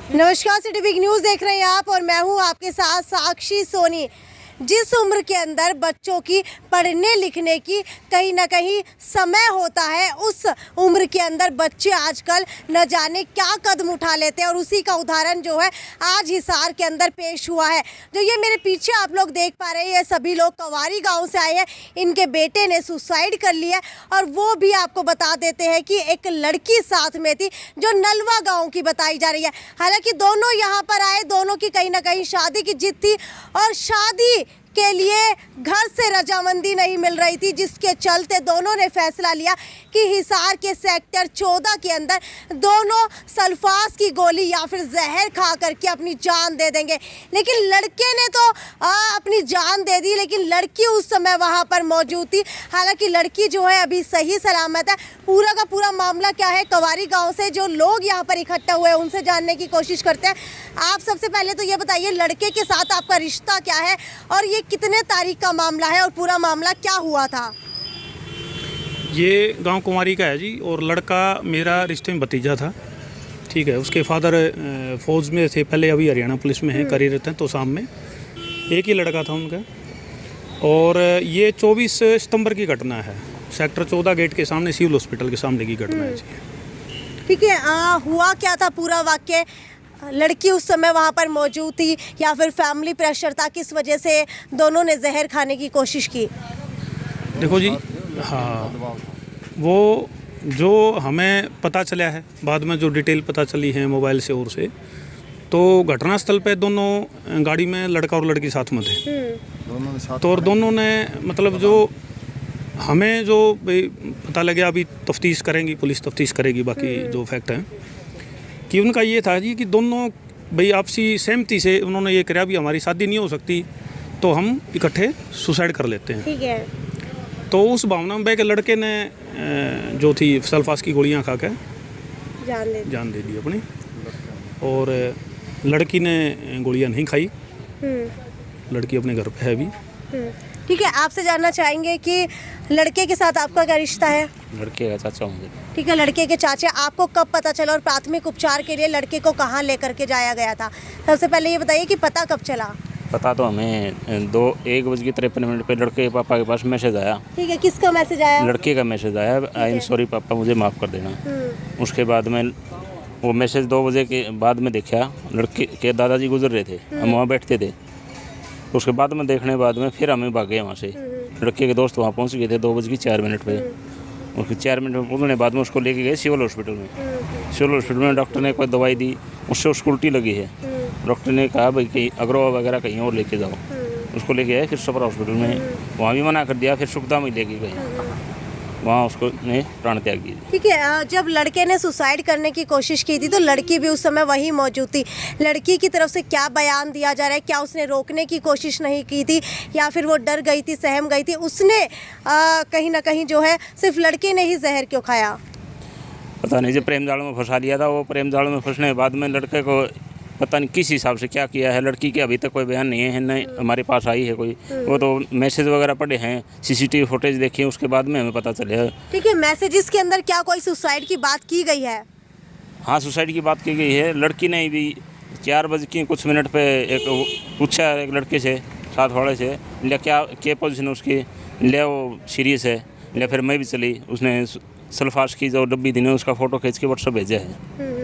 नमस्कार, city big news देख रहे हैं आप और मैं हूं आपके साथ साक्षी सोनी। जिस उम्र के अंदर बच्चों की पढ़ने लिखने की कहीं ना कहीं समय होता है, उस उम्र के अंदर बच्चे आजकल न जाने क्या कदम उठा लेते हैं और उसी का उदाहरण जो है आज हिसार के अंदर पेश हुआ है। जो ये मेरे पीछे आप लोग देख पा रहे हैं, ये सभी लोग कवारी गांव से आए हैं। इनके बेटे ने सुसाइड कर लिया और वो भी आपको बता देते हैं कि एक लड़की साथ में थी जो नलवा गाँव की बताई जा रही है। हालांकि दोनों यहाँ पर आए, दोनों की कहीं ना कहीं शादी की जिद थी और शादी के लिए घर से रजामंदी नहीं मिल रही थी, जिसके चलते दोनों ने फैसला लिया कि हिसार के सेक्टर 14 के अंदर दोनों सल्फास की गोली या फिर जहर खा करके अपनी जान दे देंगे। लेकिन लड़के ने तो अपनी जान दे दी, लेकिन लड़की उस समय वहां पर मौजूद थी। हालांकि लड़की जो है अभी सही सलामत है। पूरा का पूरा मामला क्या है, कवारी गाँव से जो लोग यहाँ पर इकट्ठा हुए हैं उनसे जानने की कोशिश करते हैं। आप सबसे पहले तो ये बताइए, लड़के के साथ आपका रिश्ता क्या है और ये कितने तारीख का मामला है और पूरा मामला क्या हुआ था? ये गांव कुमारी का है जी, और लड़का मेरा रिश्ते में भतीजा था। ठीक है, उसके फादर फौज में थे पहले, अभी हरियाणा पुलिस में हैं, कार्यरत हैं। तो शाम में एक ही लड़का था उनका। और ये 24 सितंबर की घटना है, सेक्टर 14 गेट के सामने, सिविल हॉस्पिटल के सामने की घटना है जी। ठीक है, हुआ क्या था पूरा वाक्य? लड़की उस समय वहाँ पर मौजूद थी या फिर फैमिली प्रेशर था? किस वजह से दोनों ने जहर खाने की कोशिश की? देखो जी, हाँ, वो जो हमें पता चला है, बाद में जो डिटेल पता चली है मोबाइल से और से, तो घटनास्थल पे दोनों गाड़ी में लड़का और लड़की साथ में थे। तो और दोनों ने मतलब जो हमें जो पता लगा, अभी तफ्तीश करेंगी, पुलिस तफ्तीश करेगी बाकी जो फैक्ट हैं, कि उनका ये था जी कि दोनों भाई आपसी सहमति से उन्होंने ये करा भी हमारी शादी नहीं हो सकती तो हम इकट्ठे सुसाइड कर लेते हैं। ठीक है। तो उस भावना में के लड़के ने जो थी सल्फास की गोलियां खा के जान दे दी अपनी, और लड़की ने गोलियां नहीं खाई। लड़की अपने घर पे है अभी। ठीक है, आपसे जानना चाहेंगे कि लड़के के साथ आपका क्या रिश्ता है? लड़के का चाचा हूँ। ठीक है, लड़के के चाचा। आपको कब पता चला और प्राथमिक उपचार के लिए लड़के को कहाँ लेकर के जाया गया था? सबसे पहले ये बताइए कि पता कब चला? पता तो हमें 1:53 पे लड़के के पापा के पास मैसेज आया। ठीक है, किसका मैसेज आया? लड़के का मैसेज आया, आई एम सॉरी पापा, मुझे माफ़ कर देना। उसके बाद में वो मैसेज 2 बजे के बाद में देखा, लड़के के दादाजी गुजर रहे थे, हम वहाँ बैठते थे। उसके बाद में देखने के बाद में फिर हमें भागे वहाँ से। लड़के के दोस्त वहाँ पहुँच गए थे 2:04 पे। उसके 4 मिनट में पहुँचने बाद में उसको लेके गए सिविल हॉस्पिटल में। सिविल हॉस्पिटल में डॉक्टर ने कोई दवाई दी, उससे उसको उल्टी लगी है। डॉक्टर ने कहा भाई कि अग्रवा वगैरह कहीं और लेके जाओ। उसको लेके आए फिर सपरा हॉस्पिटल में, वहाँ भी मना कर दिया। फिर सुखदा में लेके गए, वहाँ उसको ने प्राण त्याग दिया। ठीक है, जब लड़के ने सुसाइड करने की कोशिश की थी तो लड़की भी उस समय वहीं मौजूद थी। लड़की की तरफ से क्या बयान दिया जा रहा है? क्या उसने रोकने की कोशिश नहीं की थी या फिर वो डर गई थी, सहम गई थी? उसने कहीं ना कहीं जो है सिर्फ लड़के ने ही जहर क्यों खाया? पता नहीं, जो प्रेम जाल में फंसा लिया था। वो प्रेम जाल में फंसने के बाद में लड़के को पता नहीं किस हिसाब से क्या किया है। लड़की के अभी तक कोई बयान नहीं है, नहीं हमारे पास आई है कोई। वो तो मैसेज वगैरह पढ़े हैं, सीसीटीवी फुटेज देखी है, उसके बाद में हमें पता चले। ठीक है, मैसेजेस के अंदर क्या कोई सुसाइड की बात की गई है? हाँ, सुसाइड की बात की गई है। लड़की ने भी 4:कुछ पे एक पूछा एक लड़के से, साथ वाले से, ले क्या पोजीशन उसकी, ले वो सीरियस है, ले फिर मैं भी चली। उसने सल्फास की जो डब्बी दी ने उसका फ़ोटो खींच के व्हाट्सएप भेजा है।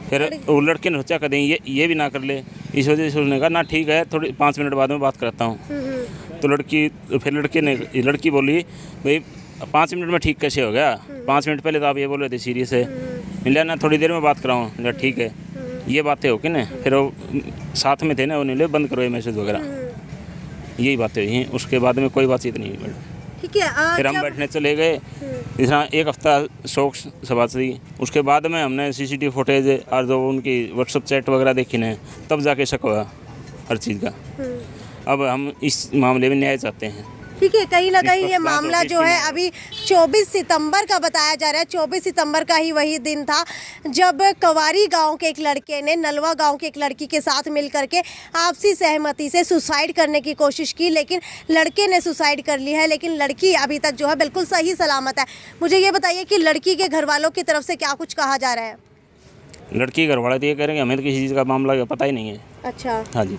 फिर वो लड़के ने सोचा करें ये भी ना कर ले, इस वजह से उसने कहा ना ठीक है, थोड़ी 5 मिनट बाद में बात करता हूँ। तो लड़की बोली भाई 5 मिनट में ठीक कैसे हो गया? 5 मिनट पहले तो आप ये बोल रहे थे सीरियस है। मिला ना, थोड़ी देर में बात कराऊँ। ठीक है, ये बातें हो कि ना। फिर वो साथ में थे ना, उन्हें बंद करो ये मैसेज वगैरह, यही बातें हुई। उसके बाद में कोई बातचीत नहीं हुई। ठीक है, फिर हम बैठने चले गए। इस तरह 1 हफ्ता शौक सभा थी। उसके बाद में हमने सीसीटीवी फुटेज और जो उनकी व्हाट्सएप चैट वगैरह देखी ने, तब जाके शक हुआ हर चीज़ का। अब हम इस मामले में न्याय चाहते हैं। ठीक है, कहीं ना कहीं ये मामला जो है अभी 24 सितंबर का बताया जा रहा है। 24 सितंबर का ही वही दिन था जब कवारी गांव के एक लड़के ने नलवा गांव के एक लड़की के साथ मिलकर के आपसी सहमति से सुसाइड करने की कोशिश की, लेकिन लड़के ने सुसाइड कर ली है। लेकिन लड़की अभी तक जो है बिल्कुल सही सलामत है। मुझे ये बताइए कि लड़की के घर वालों की तरफ से क्या कुछ कहा जा रहा है? लड़की घर वाले तो ये कह रहे हैं हमें तो किसी चीज़ का मामला का पता ही नहीं है। अच्छा, हाँ जी,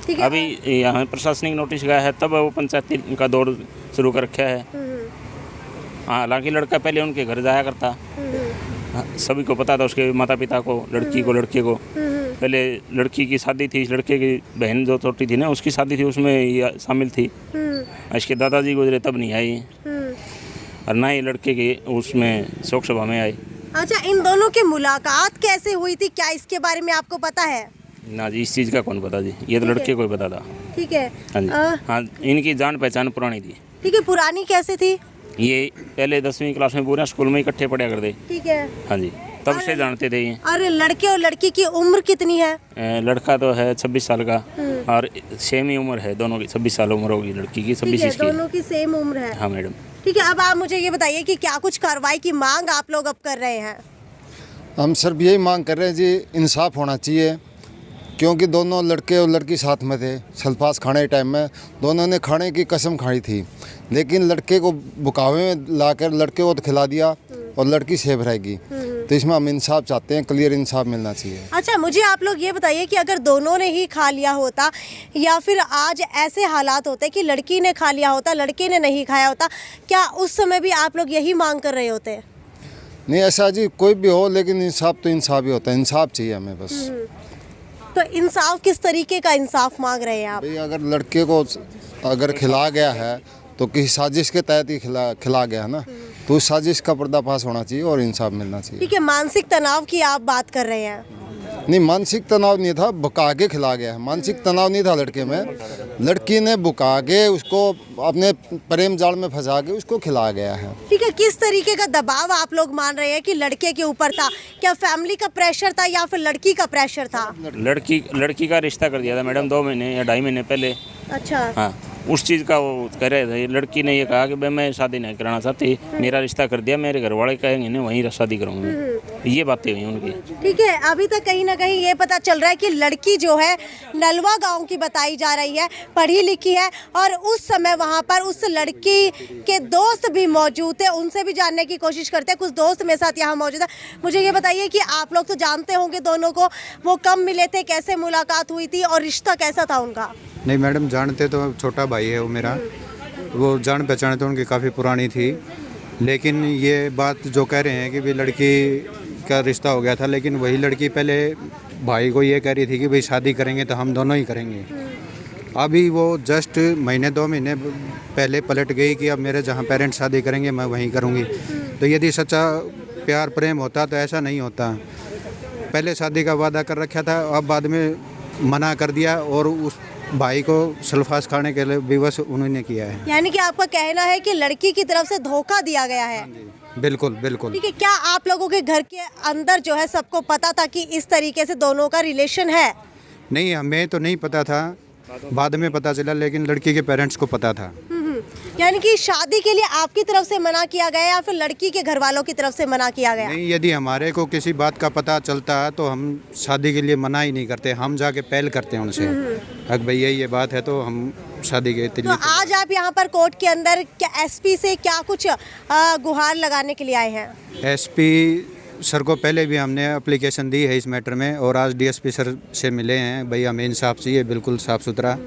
ठीक है। अभी यहाँ प्रशासनिक नोटिस गया है तब वो पंचायती का दौर शुरू कर रखा है। हाँ, हालांकि लड़का पहले उनके घर जाया करता। हाँ, सभी को पता था, उसके माता पिता को, लड़की को, लड़के को। पहले लड़की की शादी थी, लड़के की बहन जो छोटी थी ना उसकी शादी थी, उसमें ये शामिल थी। इसके दादाजी गुजरे तब नहीं आई, और ना ही लड़के की उसमें शोक सभा में आई। अच्छा, इन दोनों की मुलाकात कैसे हुई थी, क्या इसके बारे में आपको पता है? ना जी, इस चीज़ का कौन पता जी, ये तो लड़के को ही पता था। ठीक है। हाँ जी, हाँ, इनकी जान पहचान पुरानी थी। ठीक है, पुरानी कैसे थी? ये पहले 10वीं क्लास में पूरे स्कूल में इकट्ठे पढ़ा करते। ठीक है। हाँ जी, तब से जानते थे ये। और लड़के और लड़की की उम्र कितनी है? लड़का तो है 26 साल का और सेम ही उम्र है दोनों की, 26 साल उम्र होगी लड़की की, 26 इसकी। दोनों की सेम उम्र है। हाँ मैडम। ठीक है, अब आप मुझे ये बताइए कि क्या कुछ कार्रवाई की मांग आप लोग अब कर रहे हैं? हम सिर्फ यही मांग कर रहे हैं जी, इंसाफ होना चाहिए, क्योंकि दोनों लड़के और लड़की साथ में थे। सल्फास खाने के टाइम में दोनों ने खाने की कसम खाई थी, लेकिन लड़के को बुकावे में लाकर लड़के को तो खिला दिया और लड़की सेफ रहेगी। तो इसमें हम इंसाफ चाहते हैं, क्लियर इंसाफ मिलना चाहिए। अच्छा, मुझे आप लोग ये बताइए कि अगर दोनों ने ही खा लिया होता या फिर आज ऐसे हालात होते कि लड़की ने खा लिया होता, लड़के ने नहीं खाया होता, क्या उस समय भी आप लोग यही मांग कर रहे होते? नहीं, ऐसा जी कोई भी हो, लेकिन इंसाफ तो इंसाफ ही होता है, इंसाफ चाहिए हमें बस। तो इंसाफ किस तरीके का इंसाफ मांग रहे हैं आप? भाई अगर लड़के को अगर खिला गया है तो किसी साजिश के तहत ही खिला गया है ना, तो उस साजिश का पर्दाफाश होना चाहिए और इंसाफ मिलना चाहिए। ठीक है, मानसिक तनाव की आप बात कर रहे हैं? नहीं, मानसिक तनाव नहीं था, बुका के खिला गया है। मानसिक तनाव नहीं था लड़के में, लड़की ने बुका के उसको अपने प्रेम जाल में फंसा के उसको खिला गया है। ठीक है, किस तरीके का दबाव आप लोग मान रहे हैं कि लड़के के ऊपर था? क्या फैमिली का प्रेशर था या फिर लड़की का प्रेशर था? लड़की का रिश्ता कर दिया था मैडम 2 महीने या 2.5 महीने पहले। अच्छा। हाँ, उस चीज़ का वो कह रहे थे। लड़की ने ये कहा कि भाई मैं शादी नहीं कराना चाहती, मेरा रिश्ता कर दिया, मेरे घर वाले कहेंगे नहीं वहीं शादी करूँगी। ये बातें हुई उनकी। ठीक है, अभी तक कहीं ना कहीं ये पता चल रहा है कि लड़की जो है नलवा गांव की बताई जा रही है, पढ़ी लिखी है, और उस समय वहां पर उस लड़की के दोस्त भी मौजूद थे। उनसे भी जानने की कोशिश करते हैं, कुछ दोस्त मेरे साथ यहाँ मौजूद है। मुझे ये बताइए कि आप लोग तो जानते होंगे दोनों को, वो कब मिले थे, कैसे मुलाकात हुई थी और रिश्ता कैसा था उनका? नहीं मैडम, जानते तो, छोटा भाई है वो मेरा, वो जान पहचान तो उनकी काफ़ी पुरानी थी, लेकिन ये बात जो कह रहे हैं कि भाई लड़की का रिश्ता हो गया था, लेकिन वही लड़की पहले भाई को ये कह रही थी कि भाई शादी करेंगे तो हम दोनों ही करेंगे। अभी वो जस्ट महीने 2 महीने पहले पलट गई कि अब मेरे जहाँ पेरेंट्स शादी करेंगे मैं वहीं करूँगी। तो यदि सच्चा प्यार प्रेम होता तो ऐसा नहीं होता। पहले शादी का वादा कर रखा था, अब बाद में मना कर दिया, और उस भाई को सल्फास खाने के लिए विवश उन्होंने किया है। यानी कि आपका कहना है कि लड़की की तरफ से धोखा दिया गया है? बिल्कुल बिल्कुल। ठीक है, क्या आप लोगों के घर के अंदर जो है सबको पता था कि इस तरीके से दोनों का रिलेशन है? नहीं, हमें तो नहीं पता था, बाद में पता चला, लेकिन लड़की के पेरेंट्स को पता था। यानी कि शादी के लिए आपकी तरफ से मना किया गया या फिर लड़की के घर वालों की तरफ से मना किया गया? नहीं, यदि हमारे को किसी बात का पता चलता तो हम शादी के लिए मना ही नहीं करते, हम जाके पहल करते हैं उनसे, अगर भैया ये बात है तो हम शादी के लिए। तो आज आप यहाँ पर कोर्ट के अंदर क्या एसपी से क्या कुछ गुहार लगाने के लिए आए हैं? एसपी सर को पहले भी हमने एप्लीकेशन दी है इस मैटर में, और आज डीएसपी सर से मिले हैं। भैया हमें इंसाफ चाहिए, बिल्कुल साफ़ सुथरा,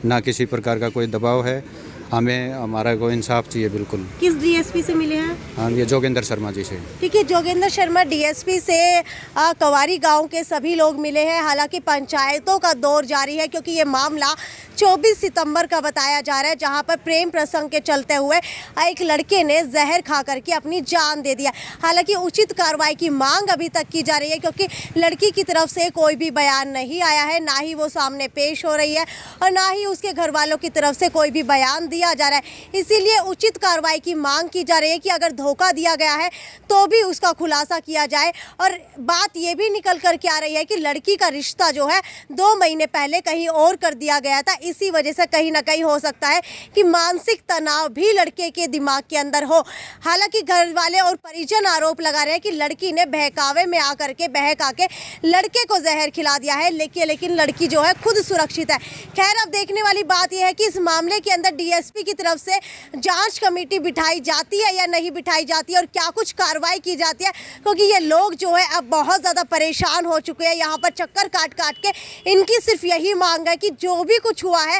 ना किसी प्रकार का कोई दबाव है, हमें हमारा को इंसाफ चाहिए बिल्कुल। किस डीएसपी से मिले हैं? हाँ, ये जोगेंद्र शर्मा जी से। ठीक है, जोगेंद्र शर्मा डीएसपी से कवारी गांव के सभी लोग मिले हैं। हालांकि पंचायतों का दौर जारी है, क्योंकि ये मामला 24 सितंबर का बताया जा रहा है, जहां पर प्रेम प्रसंग के चलते हुए एक लड़के ने जहर खा करके अपनी जान दे दिया। हालांकि उचित कार्रवाई की मांग अभी तक की जा रही है, क्योंकि लड़की की तरफ से कोई भी बयान नहीं आया है, ना ही वो सामने पेश हो रही है और ना ही उसके घर वालों की तरफ से कोई भी बयान दिया जा रहा है। इसीलिए उचित कार्रवाई की मांग की जा रही है कि अगर धोखा दिया गया है तो भी उसका खुलासा किया जाए। और बात ये भी निकल कर के आ रही है कि लड़की का रिश्ता जो है 2 महीने पहले कहीं और कर दिया गया था। इसी वजह से कहीं ना कहीं हो सकता है कि मानसिक तनाव भी लड़के के दिमाग के अंदर हो। हालांकि घर वाले और परिजन आरोप लगा रहे हैं कि लड़की ने बहकावे में आकर के बहका के लड़के को जहर खिला दिया है, लेकिन लड़की जो है खुद सुरक्षित है। खैर, अब देखने वाली बात यह है कि इस मामले के अंदर डीएसपी एसपी की तरफ से जांच कमेटी बिठाई जाती है या नहीं बिठाई जाती है और क्या कुछ कार्रवाई की जाती है, क्योंकि ये लोग जो है अब बहुत ज़्यादा परेशान हो चुके हैं। यहाँ पर चक्कर काट काट के इनकी सिर्फ यही मांग है कि जो भी कुछ हुआ है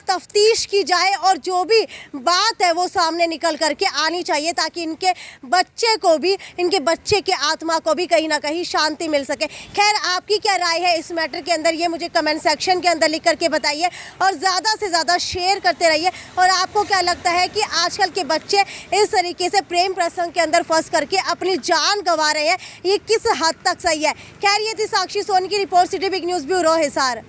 तफ्तीश की जाए और जो भी बात है वो सामने निकल करके आनी चाहिए, ताकि इनके बच्चे को भी, इनके बच्चे के आत्मा को भी कहीं ना कहीं शांति मिल सके। खैर, आपकी क्या राय है इस मैटर के अंदर, ये मुझे कमेंट सेक्शन के अंदर लिख करके बताइए और ज़्यादा से ज़्यादा शेयर करते रहिए। और आपको क्या लगता है कि आजकल के बच्चे इस तरीके से प्रेम प्रसंग के अंदर फंस करके अपनी जान गंवा रहे हैं, ये किस हद तक सही है? खैर, ये थी साक्षी सोनी की report, city big news bureau Hisar.